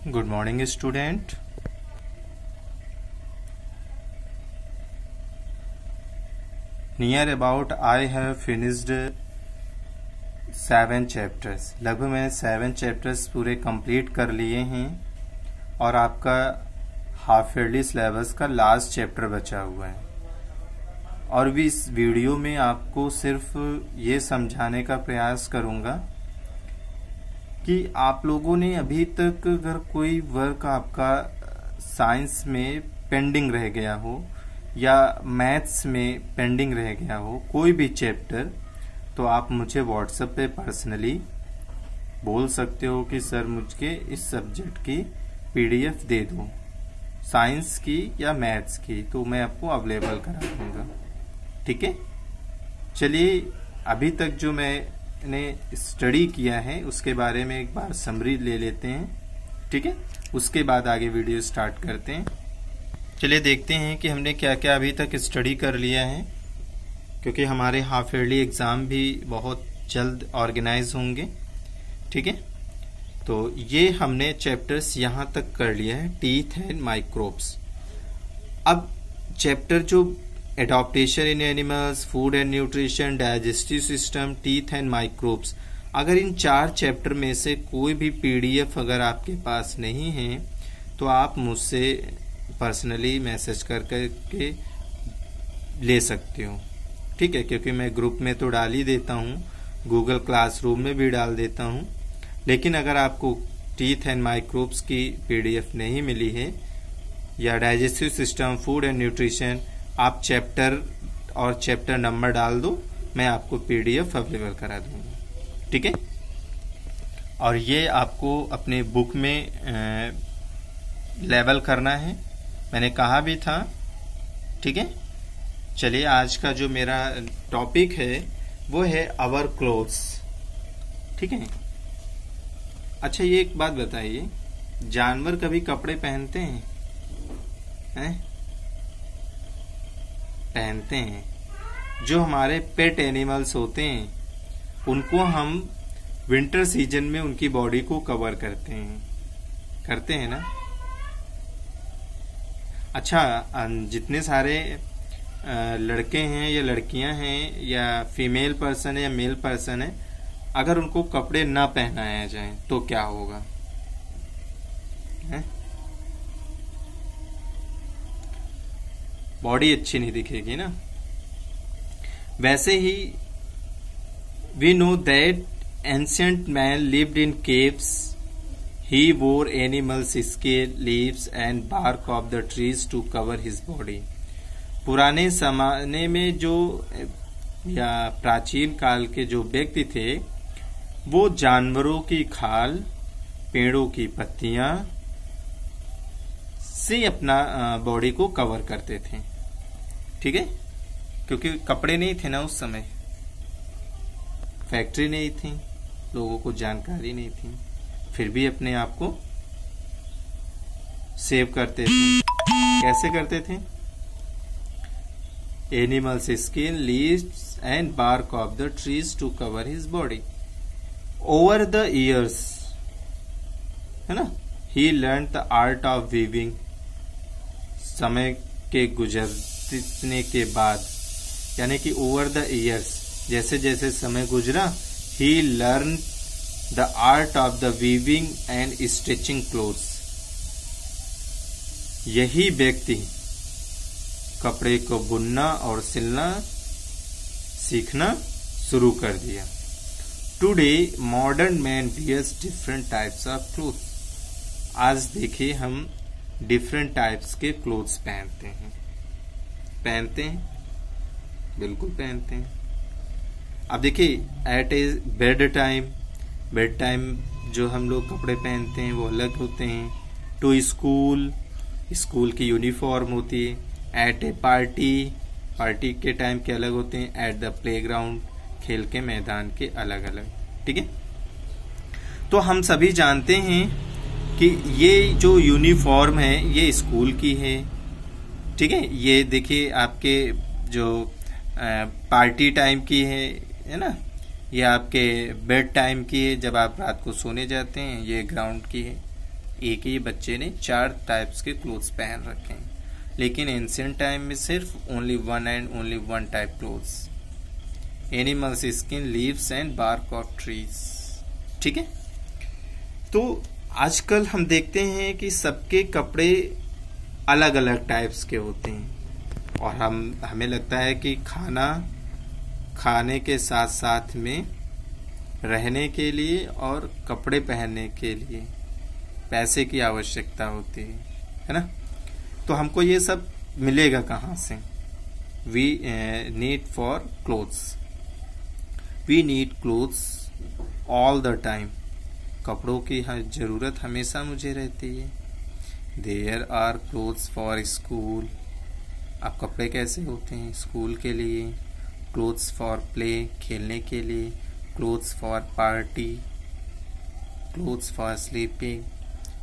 Good morning, student. Near about I have finished 7 chapters. लगभग मैंने 7 chapters पूरे complete कर लिए हैं और आपका हाफ ईयरली सिलेबस का लास्ट चैप्टर बचा हुआ है। और भी इस वीडियो में आपको सिर्फ ये समझाने का प्रयास करूँगा कि आप लोगों ने अभी तक अगर कोई वर्क आपका साइंस में पेंडिंग रह गया हो या मैथ्स में पेंडिंग रह गया हो, कोई भी चैप्टर, तो आप मुझे व्हाट्सएप पे पर्सनली बोल सकते हो कि सर मुझे इस सब्जेक्ट की पीडीएफ दे दो, साइंस की या मैथ्स की, तो मैं आपको अवेलेबल करा दूंगा। ठीक है, चलिए अभी तक जो मैंने स्टडी किया है उसके बारे में एक बार समरी ले लेते हैं। ठीक है, उसके बाद आगे वीडियो स्टार्ट करते हैं। चलिए देखते हैं कि हमने क्या क्या अभी तक स्टडी कर लिया है, क्योंकि हमारे हाफ ईयरली एग्जाम भी बहुत जल्द ऑर्गेनाइज होंगे। ठीक है, तो ये हमने चैप्टर्स यहाँ तक कर लिया है, टीथ एंड माइक्रोब्स। अब चैप्टर जो adaptation in animals, food and nutrition, digestive system, teeth and microbes, अगर इन 4 चैप्टर में से कोई भी पीडीएफ अगर आपके पास नहीं है तो आप मुझसे पर्सनली मैसेज करके ले सकते हो। ठीक है, क्योंकि मैं ग्रुप में तो डाल ही देता हूँ, गूगल क्लासरूम में भी डाल देता हूँ। लेकिन अगर आपको टीथ एंड माइक्रोब्स की पीडीएफ नहीं मिली है या digestive system, food and nutrition, आप चैप्टर और चैप्टर नंबर डाल दो, मैं आपको पीडीएफ अवेलेबल करा दूंगा। ठीक है, और ये आपको अपने बुक में लेवल करना है, मैंने कहा भी था। ठीक है, चलिए आज का जो मेरा टॉपिक है वो है आवर क्लोथ्स। ठीक है, अच्छा ये एक बात बताइए, जानवर कभी कपड़े पहनते हैं? पहनते हैं। जो हमारे पेट एनिमल्स होते हैं उनको हम विंटर सीजन में उनकी बॉडी को कवर करते हैं ना। अच्छा, जितने सारे लड़के हैं या लड़कियां हैं या फीमेल पर्सन है या मेल पर्सन है, अगर उनको कपड़े ना पहनाया जाए तो क्या होगा? बॉडी अच्छी नहीं दिखेगी ना। वैसे ही we know that ancient man lived in caves, he wore animals scale, leaves and bark of the trees to cover his body. पुराने जमाने में जो या प्राचीन काल के जो व्यक्ति थे वो जानवरों की खाल, पेड़ों की पत्तियां से अपना बॉडी को कवर करते थे। ठीक है, क्योंकि कपड़े नहीं थे ना उस समय, फैक्ट्री नहीं थी, लोगों को जानकारी नहीं थी, फिर भी अपने आप को सेव करते थे। कैसे करते थे? Animals skin, leaves and bark of the trees to cover his body. Over the years, है ना, he learn the art of weaving. समय के गुजरने के बाद, यानी कि ओवर द ईयर्स, जैसे जैसे समय गुजरा, he learn the art of the weaving and stitching clothes. यही व्यक्ति कपड़े को बुनना और सिलना सीखना शुरू कर दिया। Today modern man wears different types of clothes. आज देखिए हम डिफरेंट टाइप्स के क्लोथ्स पहनते हैं। बिल्कुल पहनते हैं। अब देखिए एट ए बेड टाइम जो हम लोग कपड़े पहनते हैं वो अलग होते हैं। टू स्कूल की यूनिफॉर्म होती है। एट ए पार्टी के टाइम के अलग होते हैं। एट द प्लेग्राउंड, खेल के मैदान के अलग अलग। ठीक है, तो हम सभी जानते हैं कि ये जो यूनिफॉर्म है ये स्कूल की है। ठीक है, ये देखिए आपके जो पार्टी टाइम की है ना, ये आपके बेड टाइम की है, जब आप रात को सोने जाते हैं, ये ग्राउंड की है। एक ही बच्चे ने 4 टाइप्स के क्लोथ्स पहन रखे हैं, लेकिन एंशिएंट टाइम में सिर्फ only one type clothes, animals skin, leaves and bark of trees. ठीक है, तो आजकल हम देखते हैं कि सबके कपड़े अलग अलग टाइप्स के होते हैं, और हमें लगता है कि खाने के साथ साथ में रहने के लिए और कपड़े पहनने के लिए पैसे की आवश्यकता होती है ना। तो हमको ये सब मिलेगा कहाँ से? We need for clothes, we need clothes all the time. कपड़ों की जरूरत हमेशा मुझे रहती है। There are clothes for school. अब कपड़े कैसे होते हैं? स्कूल के लिए, क्लोथ्स फॉर प्ले, खेलने के लिए, clothes for party, clothes for sleeping.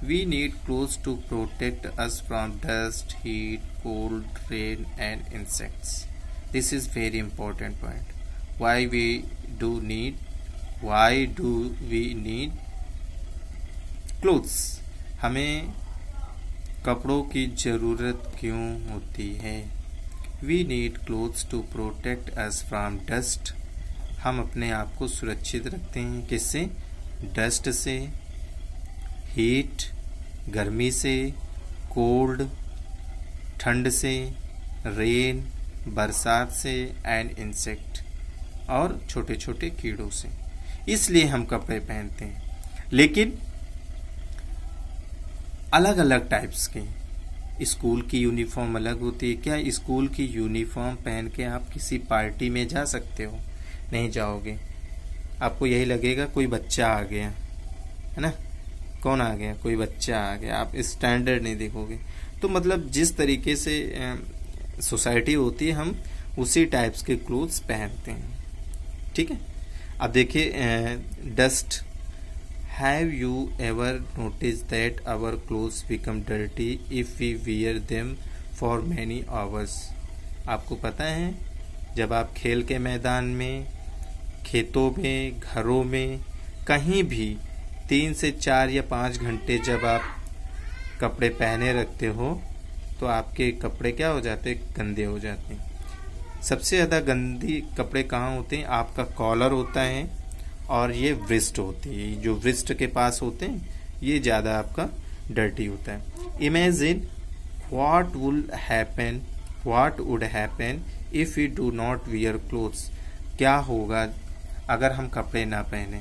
We need clothes to protect us from dust, heat, cold, rain and insects. This is very important point. Why do we need clothes? हमें कपड़ों की जरूरत क्यों होती है? We need clothes to protect us from dust. हम अपने आप को सुरक्षित रखते हैं किससे? डस्ट से, हीट गर्मी से, कोल्ड ठंड से, रेन बरसात से एंड इंसेक्ट और छोटे छोटे कीड़ों से। इसलिए हम कपड़े पहनते हैं, लेकिन अलग अलग टाइप्स के। स्कूल की यूनिफॉर्म अलग होती है। क्या स्कूल की यूनिफॉर्म पहन के आप किसी पार्टी में जा सकते हो? नहीं जाओगे। आपको यही लगेगा कोई बच्चा आ गया, है ना, कौन आ गया? कोई बच्चा आ गया। आप स्टैंडर्ड नहीं देखोगे। तो मतलब जिस तरीके से सोसाइटी होती है, हम उसी टाइप्स के क्लोथ्स पहनते हैं। ठीक है, अब देखिए dust. Have you ever notice that our clothes become dirty if we wear them for many hours? आपको पता है, जब आप खेल के मैदान में, खेतों में, घरों में, कहीं भी 3 से 4 या 5 घंटे जब आप कपड़े पहने रखते हो, तो आपके कपड़े क्या हो जाते हैं? गंदे हो जाते हैं। सबसे ज़्यादा गंदी कपड़े कहाँ होते हैं? आपका कॉलर होता है और ये व्रिस्ट होती है। जो व्रिस्ट के पास होते हैं, ये ज़्यादा आपका डर्टी होता है। Imagine what would happen if you do not wear clothes. क्या होगा अगर हम कपड़े ना पहने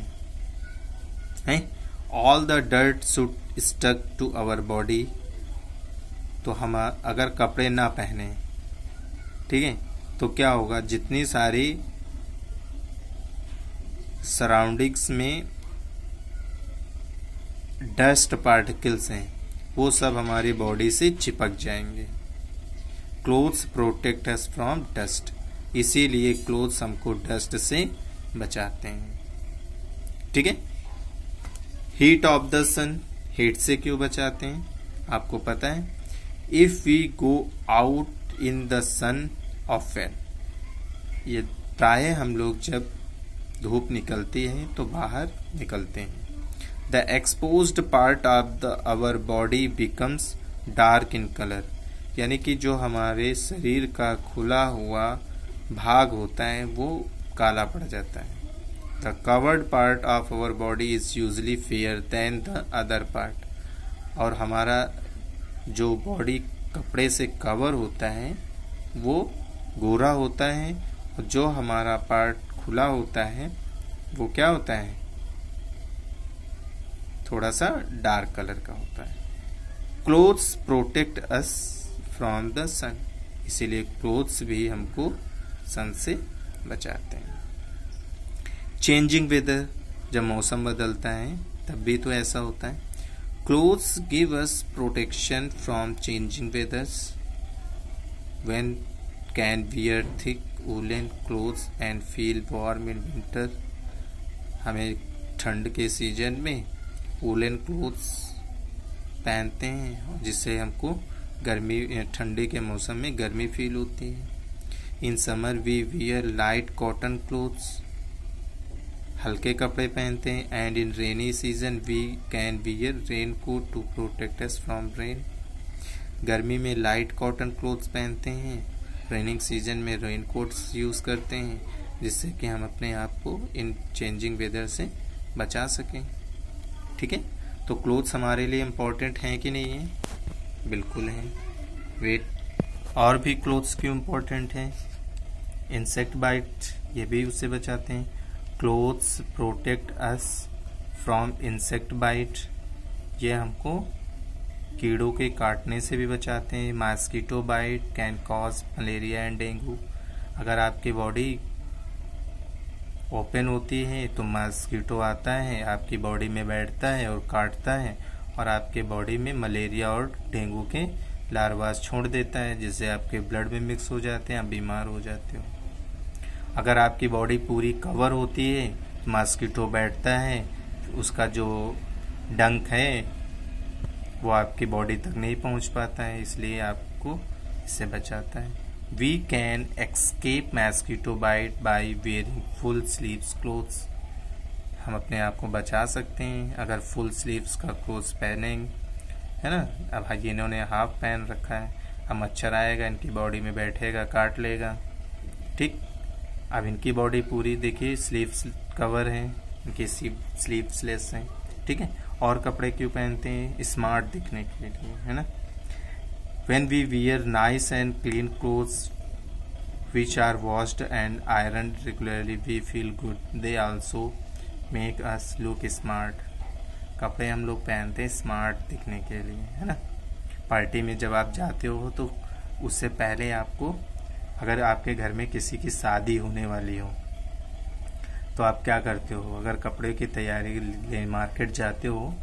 हैं? All the dirt should stuck to our body. तो हम अगर कपड़े ना पहने, ठीक है, तो क्या होगा? जितनी सारी सराउंडिंग्स में डस्ट पार्टिकल्स हैं, वो सब हमारी बॉडी से चिपक जाएंगे। Clothes protect us from dust. इसीलिए क्लोथ्स हमको डस्ट से बचाते हैं। ठीक है। Heat of the sun. Heat से क्यों बचाते हैं? आपको पता है, if we go out in the sun often, ये प्राय हम लोग जब धूप निकलती है तो बाहर निकलते हैं, the exposed part of the our body becomes dark in colour, यानी कि जो हमारे शरीर का खुला हुआ भाग होता है वो काला पड़ जाता है। The covered part of our body is usually fair than the other part, और हमारा जो बॉडी कपड़े से कवर होता है वो गोरा होता है, और जो हमारा पार्ट खुला होता है वो क्या होता है? थोड़ा सा डार्क कलर का होता है। Clothes protect us from the sun, इसीलिए क्लोथ्स भी हमको सन से बचाते हैं। चेंजिंग वेदर, जब मौसम बदलता है तब भी तो ऐसा होता है। Clothes give us protection from changing वेदर्स। When can wear thick woollen clothes and feel warm in winter. हमें ठंड के सीजन में वूलन क्लोथ्स पहनते हैं जिससे हमको गर्मी, ठंडी के मौसम में गर्मी फील होती है। In summer we wear light cotton clothes. हल्के कपड़े पहनते हैं। And in rainy season we can wear rain coat to protect us from rain. गर्मी में लाइट कॉटन क्लोथ्स पहनते हैं। रेनिंग सीजन में रेन कोट्स यूज़ करते हैं, जिससे कि हम अपने आप को इन चेंजिंग वेदर से बचा सकें। ठीक है, तो क्लोथ्स हमारे लिए इम्पोर्टेंट हैं कि नहीं है? बिल्कुल हैं। वेट और भी क्लोथ्स क्यों इम्पोर्टेंट हैं? इंसेक्ट बाइट, ये भी उससे बचाते हैं। Clothes protect us from insect bite, ये हमको कीड़ों के काटने से भी बचाते हैं। Mosquito bite can cause malaria and dengue. अगर आपकी बॉडी ओपन होती है तो मॉस्किटो आता है, आपकी बॉडी में बैठता है और काटता है, और आपके बॉडी में मलेरिया और डेंगू के लार्वास छोड़ देता है, जिससे आपके ब्लड में मिक्स हो जाते हैं, आप बीमार हो जाते हो। अगर आपकी बॉडी पूरी कवर होती है, मॉस्किटो बैठता है, उसका जो डंक है वो आपकी बॉडी तक नहीं पहुंच पाता है, इसलिए आपको इससे बचाता है। We can escape mosquito bite by wearing full sleeves clothes. हम अपने आप को बचा सकते हैं अगर फुल स्लीव्स का क्लोथ्स पहनेंगे, है ना। अब इन्होंने हाफ पहन रखा है, अब मच्छर आएगा, इनकी बॉडी में बैठेगा, काट लेगा। ठीक, अब इनकी बॉडी पूरी देखिए स्लीव्स कवर है, इनकी स्लीव्सलेस है। ठीक है, और कपड़े क्यों पहनते हैं? स्मार्ट दिखने के लिए, है ना। When we wear nice and clean clothes which are washed and ironed regularly, we feel good. They also make us look smart. कपड़े हम लोग पहनते हैं स्मार्ट दिखने के लिए, है ना। पार्टी में जब आप जाते हो तो उससे पहले आपको, अगर आपके घर में किसी की शादी होने वाली हो तो आप क्या करते हो? अगर कपड़े की तैयारी के लिए मार्केट जाते हो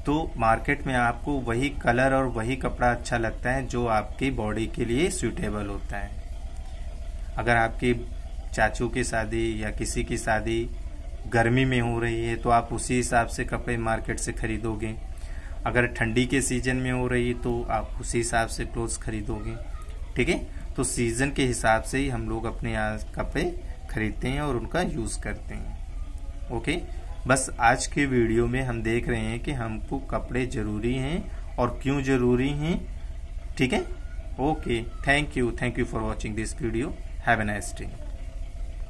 तो मार्केट में आपको वही कलर और वही कपड़ा अच्छा लगता है जो आपकी बॉडी के लिए सूटेबल होता है। अगर आपकी चाचू की शादी या किसी की शादी गर्मी में हो रही है तो आप उसी हिसाब से कपड़े मार्केट से खरीदोगे। अगर ठंडी के सीजन में हो रही है तो आप उसी हिसाब से क्लोथ्स खरीदोगे। ठीक है, तो सीजन के हिसाब से ही हम लोग अपने यहाँ कपड़े खरीदते हैं और उनका यूज करते हैं। ओके, बस आज के वीडियो में हम देख रहे हैं कि हमको कपड़े जरूरी हैं और क्यों जरूरी हैं। ठीक है, okay, thank you for watching this video. Have a nice day.